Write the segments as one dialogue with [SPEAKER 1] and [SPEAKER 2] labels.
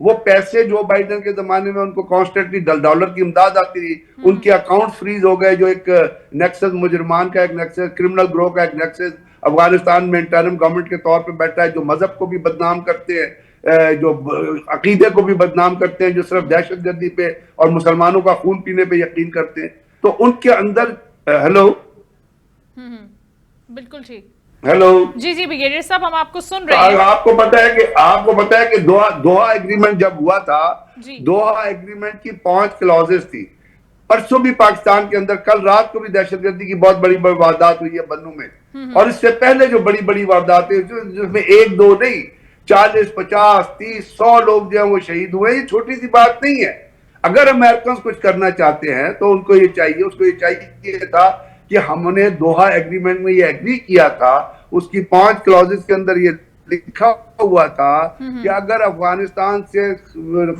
[SPEAKER 1] وہ پیسے Joe Biden کے زمانے میں ان کو کانسٹنٹلی ڈالر کی امداد آتی رہی, ان کے اکاؤنٹ فریز ہو گئے, جو ایک نیکسس مجرمان کا ایک نیکسس, کرمنل گروہ کا ایک نیکسس افغانستان میں انٹرم گورنمنٹ کے طور پہ بیٹھا ہے, جو مذہب کو بھی بدنام کرتے ہیں, جو عقیدے کو بھی بدنام کرتے ہیں, جو صرف دہشت گردی پہ اور مسلمانوں کا خون پینے پہ یقین کرتے ہیں. تو ان کے اندر ہیلو
[SPEAKER 2] بالکل ٹھیک,
[SPEAKER 1] ہیلو
[SPEAKER 2] جی جی بریگیڈیئر صاحب ہم آپ کو سن رہے ہیں.
[SPEAKER 1] آپ کو پتا ہے کہ دوحہ ایگریمنٹ جب ہوا تھا, دوحہ ایگریمنٹ کی 5 کلازز تھی. پرسوں بھی پاکستان کے اندر, کل رات کو بھی دہشت گردی کی بہت بڑی واردات ہوئی ہے بنوں میں, اور اس سے پہلے جو بڑی بڑی وارداتیں جس میں 1-2 نہیں 40, 50, 30, 100 لوگ جو ہیں وہ شہید ہوئے. یہ چھوٹی سی بات نہیں ہے. اگر امریکنز کچھ کرنا چاہتے ہیں تو ان کو یہ چاہیے, اس کو یہ چاہیے تھا کہ ہم نے دوحہ ایگریمنٹ میں یہ ایگری کیا تھا, اس کی 5 کلازز کے اندر یہ لکھا ہوا تھا کہ اگر افغانستان سے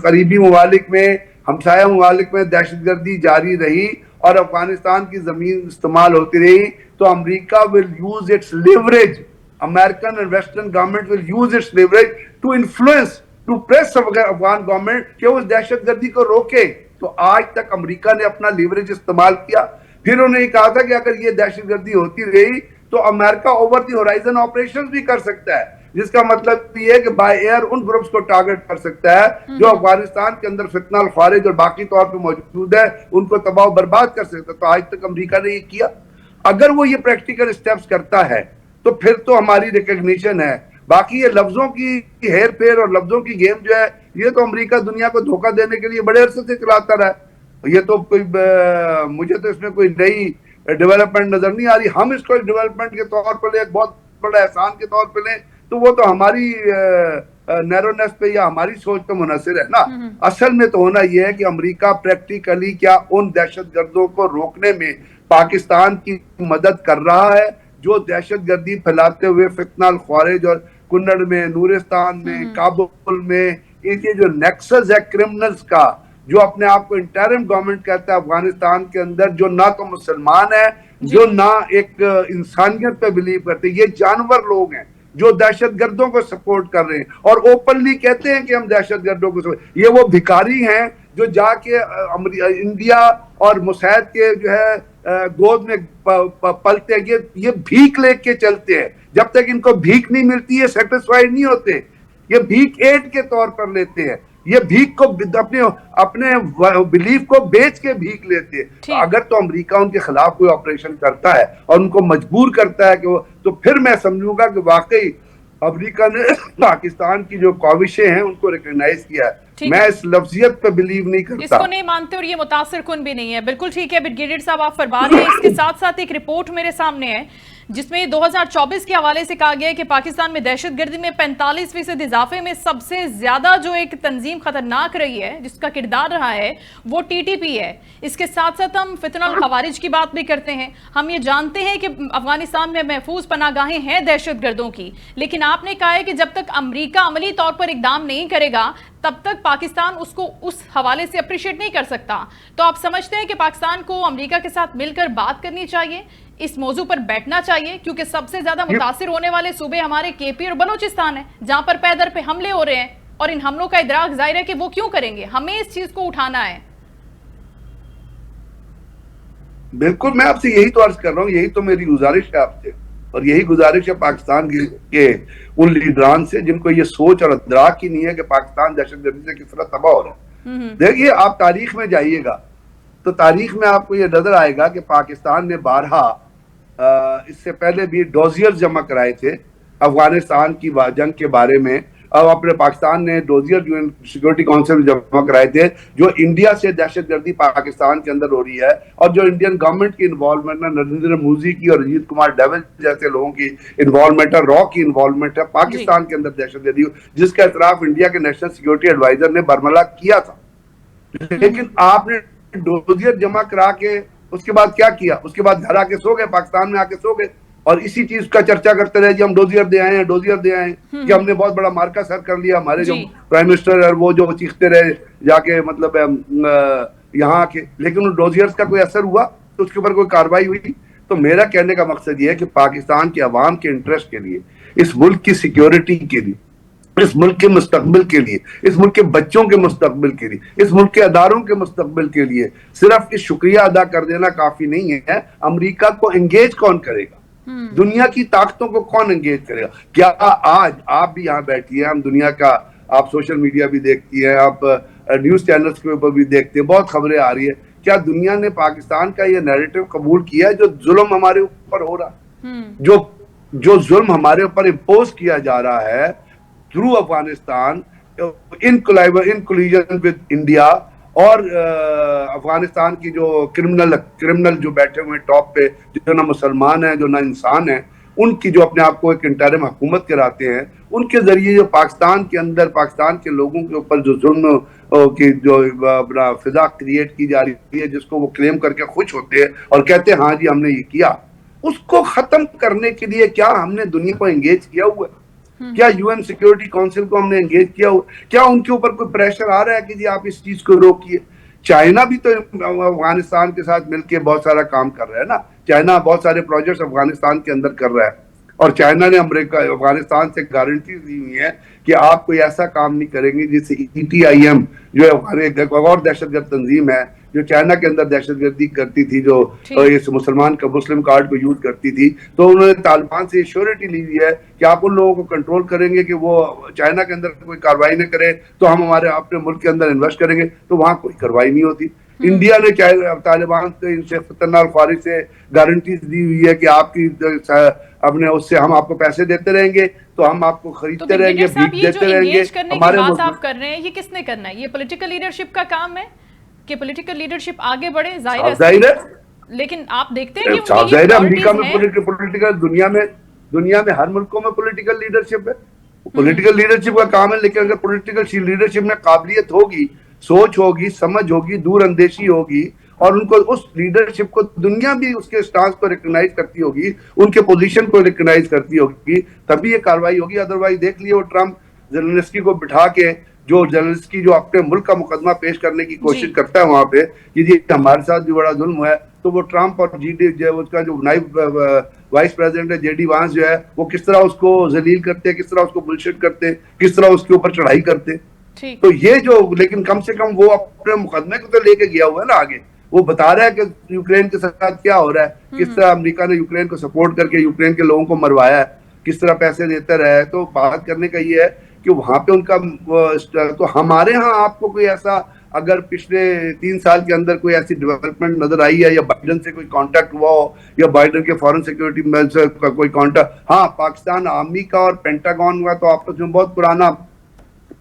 [SPEAKER 1] قریبی ممالک میں, ہمسایہ ممالک میں دہشت گردی جاری رہی اور افغانستان کی زمین استعمال ہوتی رہی, تو امریکہ will use its leverage, American and Western government will use its leverage to influence, to press Afghan government کہ وہ اس دہشت گردی کو روکے. تو آج تک امریکہ نے اپنا لیوریج استعمال کیا. پھر انہوں نے یہ کہا تھا کہ اگر یہ دہشت گردی ہوتی رہی تو امریکہ اوور دی ہورائزن آپریشن بھی کر سکتا ہے, جس کا مطلب یہ ہے کہ بائی ایئر ان گروپس کو ٹارگٹ کر سکتا ہے جو افغانستان کے اندر فتنہ الخوارج اور باقی طور پہ موجود ہے, ان کو تباہ و برباد کر سکتا ہے. تو آج تک امریکہ نے یہ کیا. اگر وہ یہ پریکٹیکل سٹیپس کرتا ہے تو پھر تو ہماری ریکگنیشن ہے. باقی یہ لفظوں کی ہیر پھیر اور لفظوں کی گیم جو ہے, یہ تو امریکہ دنیا کو دھوکہ دینے کے لیے بڑے عرصے سے چلاتا رہا ہے. یہ تو کوئی, مجھے تو اس میں کوئی نئی ڈیولپمنٹ نظر نہیں آ رہی. ہم اس کو ڈیولپمنٹ کے طور پر لیں, ایک بہت بڑا احسان کے طور پہ لیں, تو وہ تو ہماری نیرونیس پہ یا ہماری سوچ پہ منحصر ہے نا. اصل میں تو ہونا یہ ہے کہ امریکہ پریکٹیکلی کیا ان دہشت گردوں کو روکنے میں پاکستان کی مدد کر رہا ہے جو دہشت گردی پھیلاتے ہوئے فتنہ الخوارج اور کنڑ میں, نورستان میں, کابل میں, یہ جو نیکسس ہے کرمنلز کا, جو اپنے آپ کو انٹرم گورنمنٹ کہتا ہے افغانستان کے اندر, جو نہ تو مسلمان ہے, جو نہ ایک انسانیت پہ بلیو کرتے, یہ جانور لوگ ہیں جو دہشت گردوں کو سپورٹ کر رہے ہیں اور اوپنلی کہتے ہیں کہ ہم دہشت گردوں کو سپورٹ. یہ وہ بھکاری ہیں جو جا کے انڈیا اور مساعد کے جو ہے گود میں پلتے ہیں. یہ بھیک لے کے چلتے ہیں, جب تک ان کو بھیک نہیں ملتی ہے سیٹسفائیڈ نہیں ہوتے. یہ بھیک ایڈ کے طور پر لیتے ہیں, یہ بھیک کو اپنے بلیف کو بیچ کے بھیک لیتے ہیں. اگر تو امریکہ ان کے خلاف کوئی آپریشن کرتا ہے اور ان کو مجبور کرتا ہے کہ وہ, تو پھر میں سمجھوں گا کہ واقعی امریکہ نے پاکستان کی جو کاوشیں ہیں ان کو ریکگنائز کیا ہے. میں اس لفظیت پہ بلیو نہیں کرتا,
[SPEAKER 2] اس کو نہیں مانتے, اور یہ متاثر کن بھی نہیں ہے. بالکل ٹھیک ہے بریگیڈیئر صاحب, آپ فرما رہے ہیں. اس کے ساتھ ساتھ ایک رپورٹ میرے سامنے ہے جس میں 2024 کے حوالے سے کہا گیا ہے کہ پاکستان میں دہشت گردی میں 45% اضافے میں سب سے زیادہ جو ایک تنظیم خطرناک رہی ہے, جس کا کردار رہا ہے, وہ ٹی ٹی پی ہے. اس کے ساتھ ساتھ ہم فتنہ الخوارج کی بات بھی کرتے ہیں. ہم یہ جانتے ہیں کہ افغانستان میں محفوظ پناہ گاہیں ہیں دہشت گردوں کی, لیکن آپ نے کہا ہے کہ جب تک امریکہ عملی طور پر اقدام نہیں کرے گا تب تک پاکستان اس کو اس حوالے سے اپریشیٹ نہیں کر سکتا. تو آپ سمجھتے ہیں کہ پاکستان کو امریکہ کے ساتھ مل کر بات کرنی چاہیے, اس موضوع پر بیٹھنا چاہیے, کیونکہ سب سے زیادہ متاثر ہونے والے صوبے ہمارے کے پی اور بلوچستان ہیں, جہاں پر پے در پہ حملے ہو رہے ہیں, اور ان حملوں کا ادراک ظاہر ہے کہ وہ کیوں کریں گے, ہمیں اس چیز کو اٹھانا ہے.
[SPEAKER 1] بالکل, میں آپ سے یہی تو عرض کر رہا ہوں, یہی تو میری گزارش ہے آپ سے, اور یہی گزارش ہے پاکستان کے ان لیڈران سے جن کو یہ سوچ اور ادراک ہی نہیں ہے کہ پاکستان دہشت گردی سے کس طرح تباہ ہو رہا ہے. دیکھیے, آپ تاریخ میں جائیے گا تو تاریخ میں آپ کو یہ نظر آئے گا کہ پاکستان نے بارہا اس سے پہلے بھی ڈوزیئرز جمع کرائے تھے افغانستان کی جنگ کے بارے میں. اب اپنے پاکستان نے ڈوزیئر جو سیکورٹی کونسل میں جمع کرائے تھے, جو انڈیا سے دہشت گردی پاکستان کے اندر ہو رہی ہے, اور جو انڈین گورنمنٹ کی انوالومنٹ ہے, نریندر مودی کی اور اجیت کمار ڈیول جیسے لوگوں کی انوالومنٹ ہے, را کی انوالومنٹ ہے پاکستان کے اندر دہشت گردی, جس کا اعتراف انڈیا کے نیشنل سیکورٹی ایڈوائزر نے برملا کیا تھا. لیکن آپ نے ڈوزیئر جمع کرا کے اس کے بعد کیا کیا؟ اس کے بعد گھر آ کے سو گئے, پاکستان میں آ کے سو گئے, اور اسی چیز کا چرچا کرتے رہے کہ ہم ڈوزیئر دے آئے ہیں, ڈوزیئر دے آئے ہیں, کہ ہم نے بہت بڑا مارکا سر کر لیا. ہمارے جو پرائم منسٹر ہے وہ جو چیختے رہے جا کے, مطلب یہاں آ کے, لیکن ان ڈوزیئرز کا کوئی اثر ہوا تو اس کے اوپر کوئی کاروائی ہوئی؟ تو میرا کہنے کا مقصد یہ ہے کہ پاکستان کے عوام کے انٹرسٹ کے لیے, اس ملک کی سیکیورٹی کے لیے, اس ملک کے مستقبل کے لیے، اس ملک کے بچوں کے مستقبل کے لیے، اس ملک کے اداروں کے مستقبل کے لیے صرف اس شکریہ ادا کر دینا کافی نہیں ہے. امریکہ کو انگیج کون کرے گا؟ دنیا کی طاقتوں کو کون انگیج کرے گا؟ کیا آج آپ بھی یہاں بیٹھی ہیں، ہم دنیا کا، آپ سوشل میڈیا بھی دیکھتی ہیں، آپ نیوز چینلز کے اوپر بھی دیکھتے ہیں، بہت خبریں آ رہی ہیں، کیا دنیا نے پاکستان کا یہ نیریٹو قبول کیا ہے جو ظلم ہمارے اوپر ہو رہا، جو ظلم ہمارے اوپر امپوز کیا جا رہا ہے through Afghanistan in collagen with India, اور افغانستان کی جو کرمنل جو بیٹھے ہوئے ٹاپ پہ، جو نہ مسلمان ہیں جو نہ انسان ہیں، ان کی جو اپنے آپ کو ایک انٹرم حکومت کراتے ہیں، ان کے ذریعے جو پاکستان کے اندر پاکستان کے لوگوں کے اوپر جو ظلم کی جو اپنا فضا کریٹ کی جا رہی ہے، جس کو وہ کلیم کر کے خوش ہوتے ہیں اور کہتے ہیں ہاں جی ہم نے یہ کیا، اس کو ختم کرنے کے لیے کیا ہم نے دنیا کو انگیج کیا ہوا ہے؟ کیا یو این سیکیورٹی کونسل کو ہم نے انگیج کیا ہوا؟ کیا ان کے اوپر کوئی پریشر آ رہا ہے کہ جی آپ اس چیز کو روکیے؟ چائنا بھی تو افغانستان کے ساتھ مل کے بہت سارا کام کر رہا ہے نا، چائنا بہت سارے پروجیکٹس افغانستان کے اندر کر رہا ہے، اور چائنا نے افغانستان سے گارنٹی دی ہوئی ہے کہ آپ کوئی ایسا کام نہیں کریں گے جس سے ETIM جو ایک اور دہشت گرد تنظیم ہے جو چائنا کے اندر دہشت گردی کرتی تھی، جو اس مسلم کارڈ کو یوز کرتی تھی، تو انہوں نے طالبان سے ایشورٹی لی ہوئی ہے کہ آپ ان لوگوں کو کنٹرول کریں گے کہ وہ چائنا کے اندر کوئی کارروائی نہ کرے تو ہم ہمارے اپنے ملک کے اندر انویسٹ کریں گے، تو وہاں کوئی کارروائی نہیں ہوتی. انڈیا نے طالبان سے شیخ فتح اللہ الخواری سے گارنٹیز دی ہوئی ہے کہ آپ کی اپنے اس سے ہم آپ کو پیسے دیتے رہیں گے تو ہم آپ کو خریدتے رہیں گے، بھیک دیتے رہیں گے.
[SPEAKER 2] ہمارے بات آپ کر رہے ہیں یہ کس نے کرنا ہے؟ یہ پولیٹیکل لیڈرشپ کا کام ہے کہ پولیٹیکل لیڈرشپ آگے بڑھے. ظاہر ہے، لیکن آپ دیکھتے ہیں کہ
[SPEAKER 1] ظاہر ہے امریکہ میں پولیٹیکل، دنیا میں ہر ملکوں میں پولیٹیکل لیڈرشپ ہے، پولیٹیکل لیڈرشپ کا کام ہے. لیکن اگر پولیٹیکل لیڈرشپ میں قابلیت ہوگی، سوچ ہوگی، سمجھ ہوگی، دور اندیشی ہوگی، اور ان کو اس لیڈرشپ کو دنیا بھی اس کے سٹانس کو ریکگنائز کرتی ہوگی، ان کے پوزیشن کو ریکگنائز کرتی ہوگی، تبھی یہ کاروائی ہوگی. ادروائز دیکھ لیے وہ ٹرمپ زیلنسکی کو بٹھا کے، جو زیلنسکی جو اپنے ملک کا مقدمہ پیش کرنے کی کوشش کرتا ہے وہاں پہ کہ جی ہمارے ساتھ بھی بڑا ظلم ہے، تو وہ ٹرمپ اور اس کا جو نائب وائس پریزیڈنٹ ہے JD وانس جو ہے، وہ کس طرح اس کو ذلیل کرتے ہیں، کس طرح اس کو بلشٹ کرتے ہیں، کس طرح اس کے اوپر چڑھائی کرتے ہیں. تو یہ جو، لیکن کم سے کم وہ اپنے مقدمے کو تو لے کے گیا ہوا ہے نا آگے، وہ بتا رہا ہے کہ یوکرین کے ساتھ کیا ہو رہا ہے، کس طرح امریکہ نے یوکرین کو سپورٹ کر کے یوکرین کے لوگوں کو مروایا ہے، کس طرح پیسے دیتا رہا ہے. تو بات کرنے کا یہ ہے کہ وہاں پہ ان کا، تو ہمارے ہاں آپ کو کوئی ایسا اگر پچھلے 3 سال کے اندر کوئی ایسی ڈیولپمنٹ نظر آئی ہے، یا بائیڈن سے کوئی کانٹیکٹ ہوا ہو، یا بائیڈن کے فارن سیکیورٹی سے کوئی کانٹیکٹ؟ ہاں، پاکستان آرمی کا اور پینٹاگون کا تو آپس میں بہت پرانا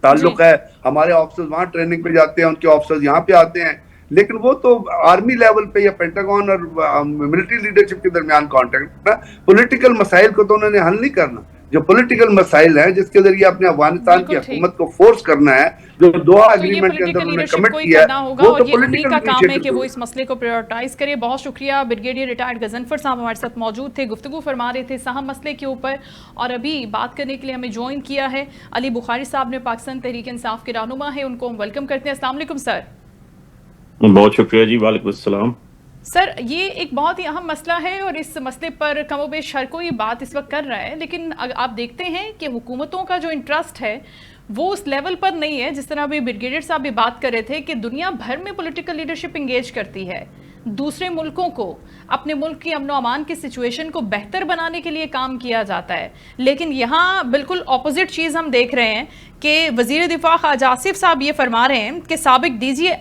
[SPEAKER 1] تعلق ہے، ہمارے آفیسرز وہاں ٹریننگ پہ جاتے ہیں، ان کے آفیسرز یہاں پہ آتے ہیں، لیکن وہ تو آرمی لیول پہ یا پینٹاگون اور ملٹری لیڈرشپ کے درمیان کانٹیکٹ ہے. پولیٹیکل مسائل کو تو انہوں نے حل نہیں کرنا. جو پولیٹیکل مسائل ہیں جس کے ذریعے اپنے افغانستان کی حکومت کو فورس کرنا ہے، جو دوہا ایگریمنٹ کے اندر انہوں نے کمٹ کیا ہے، وہ تو پولیٹیکل
[SPEAKER 2] کا کام ہے کہ وہ اس مسئلے کو پریورٹائز کرے. بہت شکریہ. بریگیڈیئر ریٹائرڈ غضنفر صاحب ہمارے ساتھ موجود تھے، گفتگو فرما رہے تھے سہم مسئلے کے اوپر، اور ابھی بات کرنے کے لیے ہمیں جوائن کیا ہے علی بخاری صاحب نے، پاکستان تحریک انصاف کے رہنما ہیں، ان کو ہم ویلکم کرتے ہیں. السلام علیکم سر.
[SPEAKER 3] بہت شکریہ جی. وعلیکم السلام.
[SPEAKER 2] سر، یہ ایک بہت ہی اہم مسئلہ ہے اور اس مسئلے پر کم و بیش ہر کوئی بات اس وقت کر رہا ہے، لیکن آپ دیکھتے ہیں کہ حکومتوں کا جو انٹرسٹ ہے وہ اس لیول پر نہیں ہے. جس طرح ابھی بریگیڈیئر صاحب بھی بات کر رہے تھے کہ دنیا بھر میں پولیٹیکل لیڈرشپ انگیج کرتی ہے، دوسرے ملکوں کو اپنے ملک کی امن و امان کی سچویشن کو بہتر بنانے کے لیے کام کیا جاتا ہے، لیکن یہاں بالکل اپوزٹ چیز ہم دیکھ رہے ہیں کہ وزیر دفاع خواجہ آصف صاحب یہ فرما رہے ہیں کہ سابق DG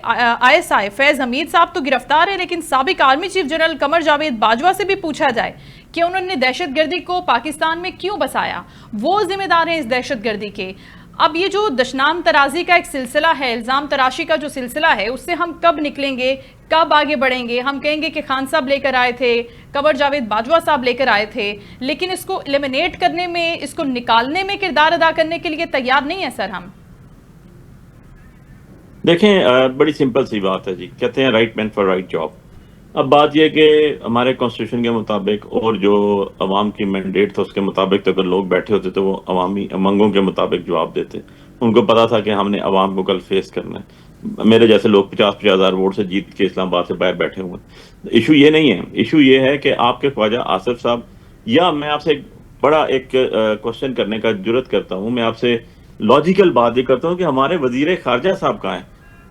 [SPEAKER 2] ISI فیض حمید صاحب تو گرفتار ہیں، لیکن سابق army chief general Qamar Javed Bajwa سے بھی پوچھا جائے کہ انہوں نے دہشت گردی کو پاکستان میں کیوں بسایا، وہ ذمہ دار ہیں اس دہشت گردی کے. اب یہ جو دشنام ترازی کا ایک سلسلہ ہے، الزام تراشی کا جو سلسلہ ہے، اس سے ہم کب نکلیں گے، کب آگے بڑھیں گے؟ ہم کہیں گے کہ خان صاحب لے کر آئے تھے، قمر جاوید باجوہ صاحب لے کر آئے تھے، لیکن اس کو ایلیمنیٹ کرنے میں، اس کو نکالنے میں کردار ادا کرنے کے لیے تیار نہیں ہے سر ہم.
[SPEAKER 3] دیکھیں، بڑی سمپل سی بات ہے جی، کہتے ہیں right man for right job. اب بات یہ کہ ہمارے کانسٹیٹیوشن کے مطابق اور جو عوام کی مینڈیٹ تھا اس کے مطابق تو اگر لوگ بیٹھے ہوتے تو وہ عوامی امنگوں کے مطابق جواب دیتے. ان کو پتا تھا کہ ہم نے عوام کو کل فیس کرنا ہے. میرے جیسے لوگ 50-50 ہزار ووٹ سے جیت کے اسلام آباد سے باہر بیٹھے ہوئے ہیں. ایشو یہ نہیں ہے، ایشو یہ ہے کہ آپ کے خواجہ آصف صاحب، یا میں آپ سے بڑا ایک کوشچن کرنے کا جرت کرتا ہوں، میں آپ سے لوجیکل بات یہ کرتا ہوں کہ ہمارے وزیر خارجہ صاحب کہاں ہیں,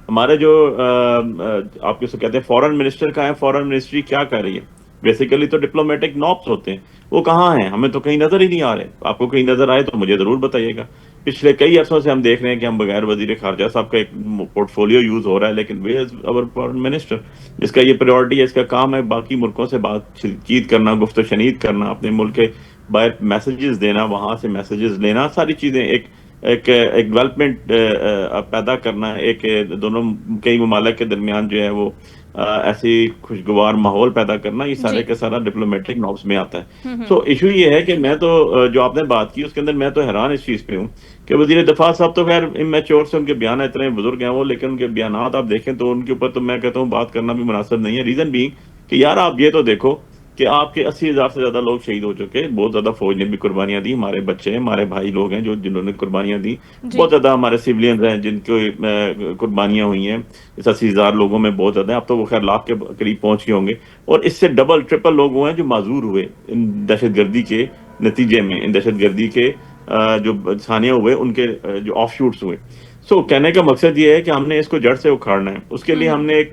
[SPEAKER 3] ہمارے جو آپ کس کو کہتے ہیں فورن منسٹر کہاں ہیں, فورن منسٹری کیا کر رہی ہے, بیسیکلی تو ڈپلومیٹک نوبس ہوتے ہیں, وہ کہاں ہیں, ہمیں تو کہیں نظر ہی نہیں آ رہے. آپ کو کہیں نظر آئے تو مجھے ضرور بتائیے گا. پچھلے کئی عرصوں سے ہم دیکھ رہے ہیں کہ ہم بغیر وزیر خارجہ صاحب کا ایک پورٹ فولیو یوز ہو رہا ہے, لیکن where is our foreign minister, جس کا یہ پریورٹی ہے, اس کا کام ہے باقی ملکوں سے بات چیت کرنا, گفت و شنید کرنا, اپنے ملک کے باہر میسیجز دینا, وہاں سے میسیجز لینا, ساری چیزیں ایک ڈیولپمنٹ پیدا کرنا, ایک دونوں کئی ممالک کے درمیان جو ہے وہ ایسی خوشگوار ماحول پیدا کرنا, یہ سارے کا سارا ڈپلومیٹک نارمز میں آتا ہے. سو ایشو یہ ہے کہ میں تو جو آپ نے بات کی اس کے اندر میں تو حیران اس چیز پہ ہوں کہ وزیر دفاع صاحب تو خیر امیچور سے ان کے بیان اتنے بزرگ ہیں وہ, لیکن ان کے بیانات آپ دیکھیں تو ان کے اوپر تو میں کہتا ہوں بات کرنا بھی مناسب نہیں ہے. ریزن بینگ کہ یار آپ یہ تو دیکھو کہ آپ کے 80,000 سے زیادہ لوگ شہید ہو چکے, بہت زیادہ فوج نے بھی قربانیاں دی, ہمارے بچے ہمارے بھائی لوگ ہیں جنہوں نے قربانیاں دی, بہت زیادہ ہمارے سیولینز ہیں جن کو قربانیاں ہوئی ہیں, اس 80,000 لوگوں میں بہت زیادہ, اب تو وہ خیر لاکھ کے قریب پہنچ گئے ہوں گے, اور اس سے ڈبل ٹرپل لوگ ہوئے ہیں جو معذور ہوئے ان دہشت گردی کے نتیجے میں, ان دہشت گردی کے جو ثانیہ ہوئے, ان کے جو آف شوٹس ہوئے. سو کہنے کا مقصد یہ ہے کہ ہم نے اس کو جڑ سے اکھاڑنا ہے. اس کے لیے ہم نے ایک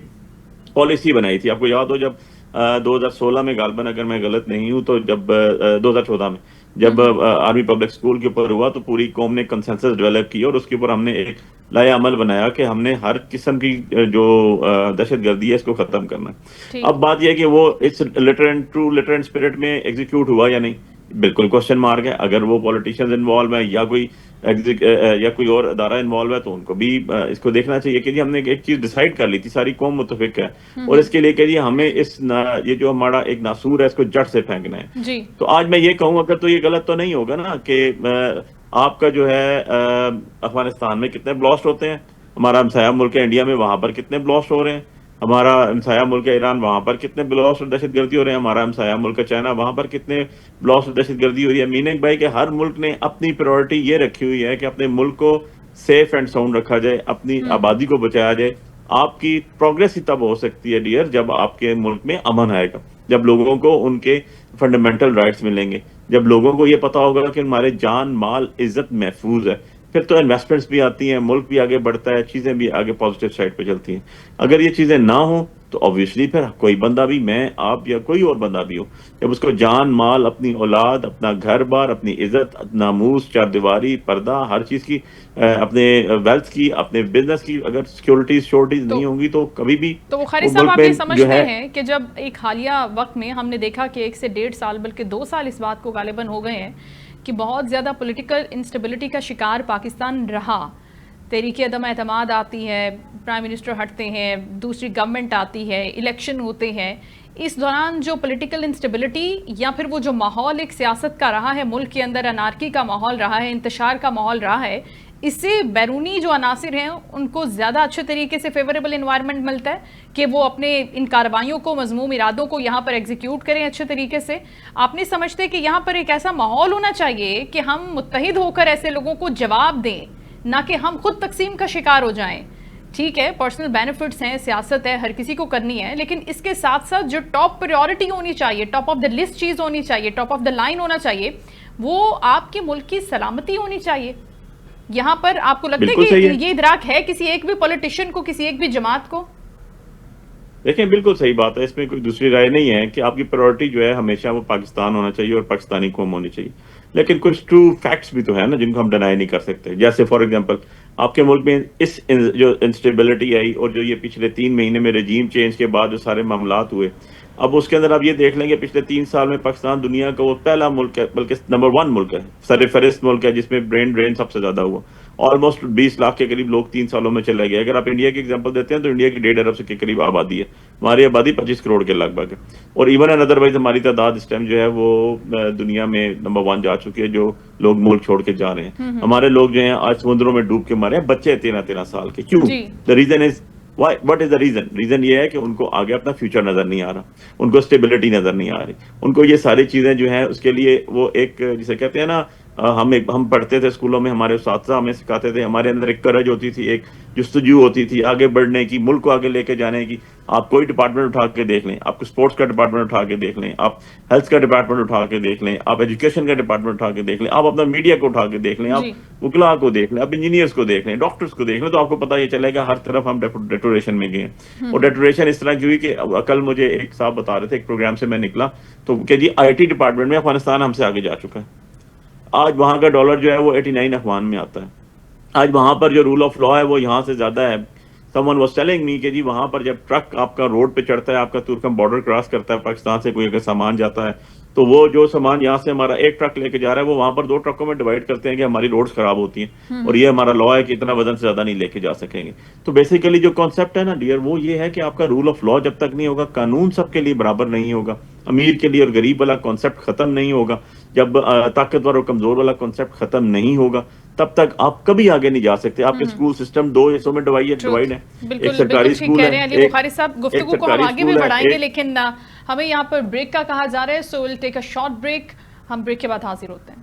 [SPEAKER 3] پالیسی بنائی تھی, آپ کو یاد ہو جب 2016 میں غالباً اگر میں غلط نہیں ہوں تو جب 2014 میں جب آرمی پبلک اسکول کے اوپر ہوا تو پوری قوم نے کنسنسس ڈیولپ کی, اور اس کے اوپر ہم نے ایک لائحہ عمل بنایا کہ ہم نے ہر قسم کی جو دہشت گردی ہے اس کو ختم کرنا ہے. اب بات یہ ہے کہ وہ اس ٹرو لٹرنٹ اسپرٹ میں ایگزیکیوٹ ہوا یا نہیں, بالکل کوشچن مارک ہے. اگر وہ پولیٹیشینز انوالو ہیں یا کوئی اور ادارہ انوالو ہے تو ان کو بھی اس کو دیکھنا چاہیے کہ جی ہم نے ایک چیز ڈیسائیڈ کر لی تھی, ساری قوم متفق ہے, اور اس کے لیے کہ جی ہمیں یہ جو ہمارا ایک ناسور ہے اس کو جڑ سے پھینکنا ہے. تو آج میں یہ کہوں اگر تو یہ غلط تو نہیں ہوگا نا کہ آپ کا جو ہے افغانستان میں کتنے بلاسٹ ہوتے ہیں, ہمارا ہمسایہ ملک ہے انڈیا میں وہاں پر کتنے بلاسٹ ہو رہے ہیں, ہمارا ہمسایہ ملک ہے ایران وہاں پر کتنے بلاسٹ اور دہشت گردی ہو رہے ہیں, ہمارا ہمسایہ ملک ہے چائنا وہاں پر کتنے بلاسٹ اور دہشت گردی ہو رہی ہے. میننگ بھائی کہ ہر ملک نے اپنی پریورٹی یہ رکھی ہوئی ہے کہ اپنے ملک کو سیف اینڈ ساؤنڈ رکھا جائے, اپنی آبادی کو بچایا جائے. آپ کی پروگریس ہی تب ہو سکتی ہے ڈیئر جب آپ کے ملک میں امن آئے گا, جب لوگوں کو ان کے فنڈامنٹل رائٹس ملیں گے, جب لوگوں کو یہ پتا ہوگا کہ ہمارے جان مال عزت محفوظ ہے, پھر تو انویسٹمنٹس بھی آتی ہیں, ملک بھی آگے بڑھتا ہے, چیزیں بھی آگے پازیٹیو سائڈ پہ چلتی ہیں. اگر یہ چیزیں نہ ہوں تو obviously پھر کوئی بندہ بھی, میں آپ یا کوئی اور بندہ بھی ہو, جب اس کو جان مال, اپنی اولاد, اپنا گھر بار, اپنی عزت, ناموس, چار دیواری, پردہ, ہر چیز کی, اپنے ویلتھ کی, اپنے بزنس کی اگر سیکورٹیز نہیں ہوں گی تو کبھی بھی.
[SPEAKER 2] تو خالد صاحب آپ یہ سمجھتے ہیں کہ جب ایک حالیہ وقت میں ہم نے دیکھا کہ 1 سے 1.5 سال بلکہ 2 سال اس بات کو غالباً ہو گئے ہیں کہ بہت زیادہ پولیٹیکل انسٹیبلٹی کا شکار پاکستان رہا, تحریک عدم اعتماد آتی ہے, پرائم منسٹر ہٹتے ہیں, دوسری گورنمنٹ آتی ہے, الیکشن ہوتے ہیں, اس دوران جو پولیٹیکل انسٹیبلٹی یا پھر وہ جو ماحول ایک سیاست کا رہا ہے, ملک کے اندر انارکی کا ماحول رہا ہے, انتشار کا ماحول رہا ہے, اس سے بیرونی جو عناصر ہیں ان کو زیادہ اچھے طریقے سے فیوریبل انوائرمنٹ ملتا ہے کہ وہ اپنے ان کارروائیوں کو, مذموم ارادوں کو یہاں پر ایگزیکیوٹ کریں اچھے طریقے سے. آپ نہیں سمجھتے کہ یہاں پر ایک ایسا ماحول ہونا چاہیے کہ ہم متحد ہو کر ایسے لوگوں کو جواب دیں, نہ کہ ہم خود تقسیم کا شکار ہو جائیں؟ ٹھیک ہے پرسنل بینیفٹس ہیں, سیاست ہے, ہر کسی کو کرنی ہے, لیکن اس کے ساتھ ساتھ جو ٹاپ پریورٹی ہونی چاہیے, ٹاپ آف دا لسٹ چیز ہونی چاہیے, ٹاپ آف دا لائن ہونا چاہیے, وہ آپ کے ملک کی سلامتی ہونی چاہیے. یہاں پر آپ کو لگتا ہے کہ یہ ادراک ہے کسی ایک بھی پولیٹیشین کو, کسی ایک بھی جماعت کو؟
[SPEAKER 3] دیکھیں بالکل صحیح بات ہے, اس میں کوئی دوسری رائے نہیں ہے کہ آپ کی پریورٹی جو ہے ہمیشہ وہ پاکستان ہونا چاہیے اور پاکستانی قوم ہونی چاہیے. لیکن کچھ ٹرو فیکٹس بھی تو ہے نا جن کو ہم ڈینائی نہیں کر سکتے. جیسے فار ایگزامپل آپ کے ملک میں اس جو انسٹیبلٹی آئی اور جو یہ پچھلے 3 مہینے میں رجیم چینج کے بعد جو سارے معاملات ہوئے, اب اس کے اندر آپ یہ دیکھ لیں گے پچھلے 3 سال میں پاکستان دنیا کا وہ پہلا ملک ہے, بلکہ نمبر 1 ملک ہے, سر فہرست ملک ہے جس میں برین ڈرین سب سے زیادہ ہوا. آلموسٹ 20 لاکھ کے قریب لوگ 3 سالوں میں چلے گئے. اگر آپ انڈیا کی ایگزامپل دیتے ہیں تو انڈیا کی 1.5 ارب کے قریب آبادی ہے, ہماری آبادی 25 کروڑ کے لگ بھگ ہے. اور ایون اینڈ ادروائز ہماری تعداد اس ٹائم جو ہے وہ دنیا میں نمبر 1 جا چکی ہے, جو لوگ ملک چھوڑ کے جا رہے ہیں. ہمارے لوگ جو ہیں آج سمندروں میں ڈوب کے مارے ہیں, بچے 13 سال کے. کیوں؟ The reason is what is the reason? Reason یہ ہے کہ ان کو آگے اپنا فیوچر نظر نہیں آ رہا, ان کو اسٹیبلٹی نظر نہیں آ رہی, ان کو یہ ساری چیزیں جو ہیں اس کے لیے وہ ایک جسے کہتے ہیں نا ہم پڑھتے تھے اسکولوں میں, ہمارے اساتذہ ہمیں سکھاتے تھے, ہمارے اندر ایک کرج ہوتی تھی, ایک جستجو ہوتی تھی آگے بڑھنے کی, ملک کو آگے لے کے جانے کی. آپ کوئی ڈپارٹمنٹ اٹھا کے دیکھ لیں, آپ کو اسپورٹس کا ڈپارٹمنٹ اٹھا کے دیکھ لیں, آپ ہیلتھ کا ڈپارٹمنٹ اٹھا کے دیکھ لیں, آپ ایجوکیشن کا ڈپارٹمنٹ اٹھا کے دیکھ لیں, آپ اپنا میڈیا کو اٹھا کے دیکھ لیں, آپ وکلاء کو دیکھ لیں, آپ انجینئرس کو دیکھ لیں, ڈاکٹرس کو دیکھ لیں, تو آپ کو پتہ یہ چلے گا ہر طرف ہم ڈیٹوریشن میں گئے. اور ڈیٹوریشن اس طرح کی ہوئی کہ کل مجھے ایک صاحب بتا رہے تھے, ایک پروگرام سے میں نکلا تو کہ جی آئی ٹی ڈپارٹمنٹ میں افغانستان ہم سے آگے جا چکا ہے. آج وہاں کا ڈالر جو ہے وہ 89 افغان میں آتا ہے. آج وہاں پر جو رول آف لا ہے وہ یہاں سے زیادہ ہے. someone was telling me کہ جی وہاں پر جب ٹرک آپ کا روڈ پہ چڑھتا ہے, آپ کا ترکم بارڈر کراس کرتا ہے پاکستان سے, کوئی اگر سامان جاتا ہے تو وہ جو سامان یہاں سے ہمارا ایک ٹرک لے کے جا رہا ہے وہ وہاں پر 2 ٹرکوں میں ڈیوائڈ کرتے ہیں کہ ہماری روڈز خراب ہوتی ہیں, اور یہ ہمارا لا ہے کہ اتنا وزن سے زیادہ نہیں لے کے جا سکیں گے. تو بیسیکلی جو کانسیپٹ ہے نا ڈیئر, وہ یہ ہے کہ آپ کا رول آف لا جب تک نہیں ہوگا, قانون سب کے لیے برابر نہیں ہوگا, امیر کے لیے اور غریب والا کانسیپٹ ختم نہیں ہوگا, جب طاقتور اور کمزور والا کانسیپٹ ختم نہیں ہوگا, تب تک آپ کبھی آگے نہیں جا سکتے. آپ کے اسکول سسٹم 2 حصوں میں ڈیوائڈ ہے, ایک سرکاری اسکول ہے,
[SPEAKER 2] علی بخاری صاحب گفتگو کو ہم آگے بھی بڑھائیں گے, لیکن ہمیں یہاں پر بریک کا کہا جا رہا ہے, سو ول ٹیک اے شارٹ بریک. ہم بریک کے بعد حاضر ہوتے ہیں.